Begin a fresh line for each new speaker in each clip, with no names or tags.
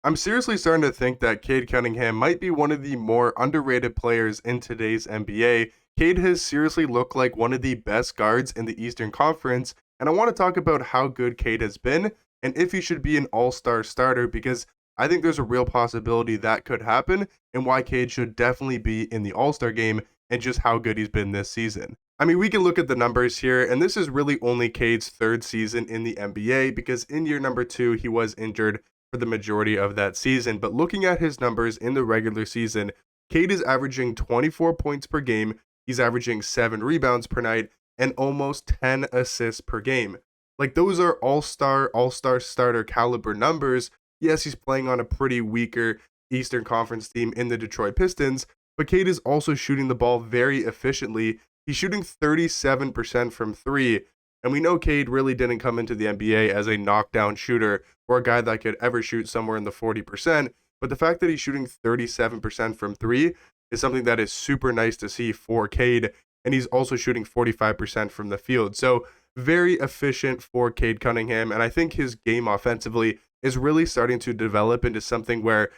I'm seriously starting to think that Cade Cunningham might be one of the more underrated players in today's NBA. Cade has seriously looked like one of the best guards in the Eastern Conference, and I want to talk about how good Cade has been and if he should be an all-star starter because I think there's a real possibility that could happen and why Cade should definitely be in the all-star game and just how good he's been this season. I mean, we can look at the numbers here, and this is really only Cade's third season in the NBA because in year number 2, he was injured for the majority of that season. But looking at his numbers in the regular season, Cade is averaging 24 points per game. He's averaging 7 rebounds per night and almost 10 assists per game. Like those are all-star starter caliber numbers. Yes, he's playing on a pretty weaker Eastern Conference team in the Detroit Pistons, but Cade is also shooting the ball very efficiently. He's shooting 37% from 3, and we know Cade really didn't come into the NBA as a knockdown shooter or a guy that could ever shoot somewhere in the 40%, but the fact that he's shooting 37% from 3 is something that is super nice to see for Cade, and he's also shooting 45% from the field. So very efficient for Cade Cunningham, and I think his game offensively is really starting to develop into something where,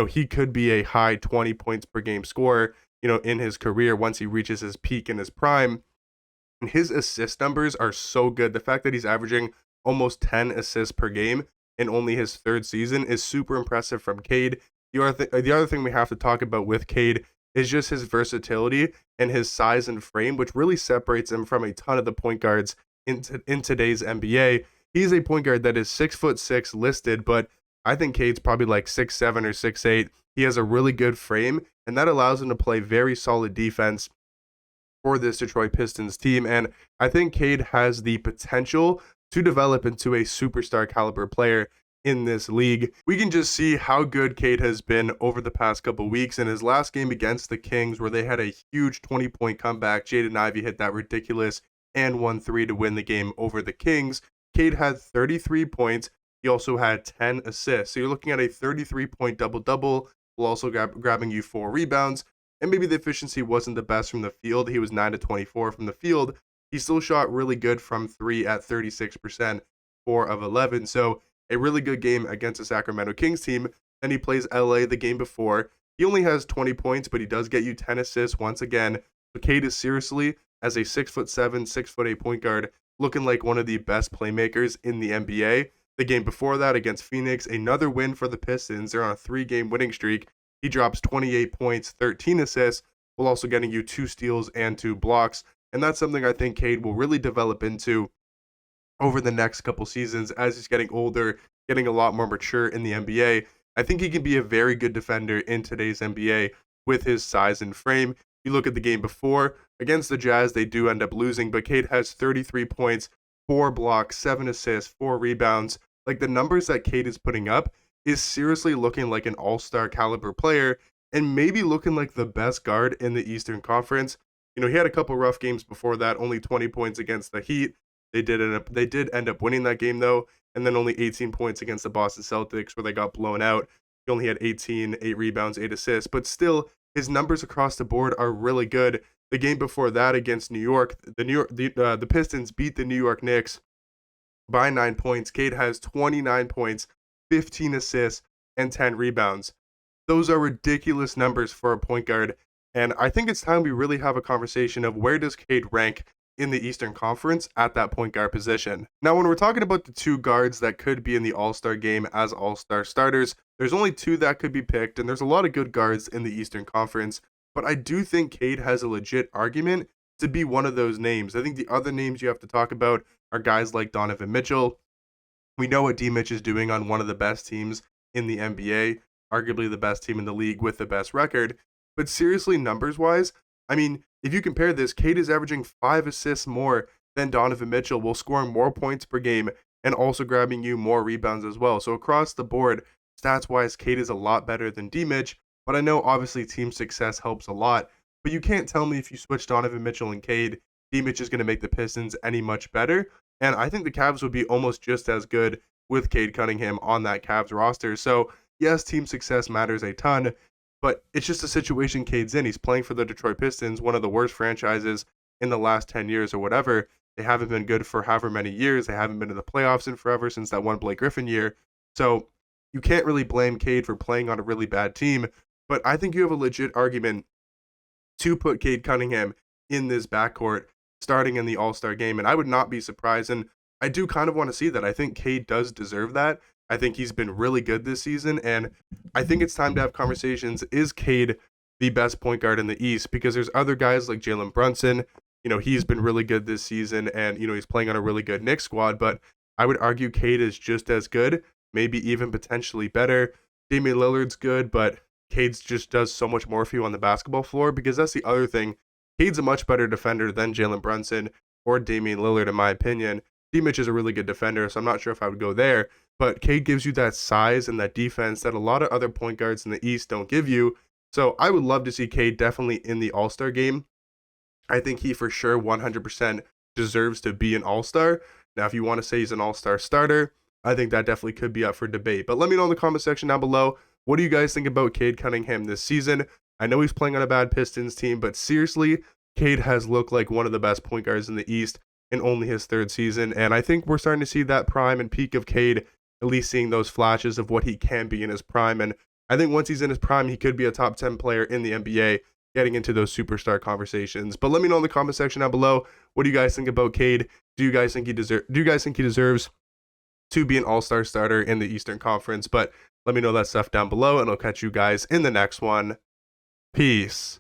he could be a high 20 points per game scorer, in his career once he reaches his peak in his prime. And his assist numbers are so good. The fact that he's averaging almost 10 assists per game in only his third season is super impressive from Cade. The other thing we have to talk about with Cade is just his versatility and his size and frame, which really separates him from a ton of the point guards in today's NBA. He's a point guard that is 6'6" listed, but I think Cade's probably like 6'7" or 6'8". He has a really good frame, and that allows him to play very solid defense for this Detroit Pistons team. And I think Cade has the potential to develop into a superstar caliber player in this league. We can just see how good Cade has been over the past couple weeks. In his last game against the Kings, where they had a huge 20-point comeback, Jaden Ivey hit that ridiculous and 1-3 to win the game over the Kings. Cade had 33 points. He also had 10 assists. So you're looking at a 33-point double-double, while also grabbing you 4 rebounds. And maybe the efficiency wasn't the best from the field. He was 9-24 from the field. He still shot really good from 3 at 36%, 4 of 11. So a really good game against the Sacramento Kings team. Then he plays LA the game before. He only has 20 points, but he does get you 10 assists once again. So Cade is seriously, as a 6'7", 6'8" point guard, looking like one of the best playmakers in the NBA. The game before that against Phoenix, another win for the Pistons. They're on a 3-game winning streak. He drops 28 points, 13 assists, while also getting you 2 steals and 2 blocks. And that's something I think Cade will really develop into over the next couple seasons as he's getting older, getting a lot more mature in the NBA. I think he can be a very good defender in today's NBA with his size and frame. You look at the game before, against the Jazz, they do end up losing, but Cade has 33 points, 4 blocks, 7 assists, 4 rebounds. Like the numbers that Cade is putting up is seriously looking like an all-star caliber player and maybe looking like the best guard in the Eastern Conference. He had a couple rough games before that, only 20 points against the Heat. They did end up winning that game though, and then only 18 points against the Boston Celtics where they got blown out. He only had 18, 8 rebounds, 8 assists, but still his numbers across the board are really good. The game before that against New York, the Pistons beat the New York Knicks by 9 points. Cade has 29 points, 15 assists, and 10 rebounds. Those are ridiculous numbers for a point guard, and I think it's time we really have a conversation of where does Cade rank in the Eastern Conference at that point guard position. Now, when we're talking about the 2 guards that could be in the All-Star game as All-Star starters, there's only 2 that could be picked, and there's a lot of good guards in the Eastern Conference, but I do think Cade has a legit argument to be one of those names. I think the other names you have to talk about are guys like Donovan Mitchell. We know what D-Mitch is doing on one of the best teams in the NBA, arguably the best team in the league with the best record. But seriously, numbers-wise, I mean, if you compare this, Cade is averaging 5 assists more than Donovan Mitchell, while scoring more points per game and also grabbing you more rebounds as well. So across the board, stats-wise, Cade is a lot better than D-Mitch, but I know obviously team success helps a lot. But you can't tell me if you switch Donovan Mitchell and Cade, D-Mitch is going to make the Pistons any much better. And I think the Cavs would be almost just as good with Cade Cunningham on that Cavs roster. So yes, team success matters a ton, but it's just a situation Cade's in. He's playing for the Detroit Pistons, one of the worst franchises in the last 10 years or whatever. They haven't been good for however many years. They haven't been in the playoffs in forever since that one Blake Griffin year. So you can't really blame Cade for playing on a really bad team, but I think you have a legit argument to put Cade Cunningham in this backcourt starting in the All-Star game, and I would not be surprised, and I do kind of want to see that. I think Cade does deserve that. I think he's been really good this season, and I think it's time to have conversations. Is Cade the best point guard in the East? Because there's other guys like Jalen Brunson. He's been really good this season, and, he's playing on a really good Knicks squad, but I would argue Cade is just as good, maybe even potentially better. Damian Lillard's good, but Cade's just does so much more for you on the basketball floor, because that's the other thing. Cade's a much better defender than Jalen Brunson or Damian Lillard, in my opinion. Mitch is a really good defender, so I'm not sure if I would go there, but Cade gives you that size and that defense that a lot of other point guards in the East don't give you. So I would love to see Cade definitely in the All-Star game. I think he for sure 100% deserves to be an All-Star. Now, if you want to say he's an All-Star starter, I think that definitely could be up for debate. But let me know in the comment section down below, what do you guys think about Cade Cunningham this season? I know he's playing on a bad Pistons team, but seriously, Cade has looked like one of the best point guards in the East in only his third season, and I think we're starting to see that prime and peak of Cade, at least seeing those flashes of what he can be in his prime, and I think once he's in his prime, he could be a top 10 player in the NBA, getting into those superstar conversations. But let me know in the comment section down below, what do you guys think about Cade? Do you guys think he deserves to be an all-star starter in the Eastern Conference? But let me know that stuff down below, and I'll catch you guys in the next one. Peace.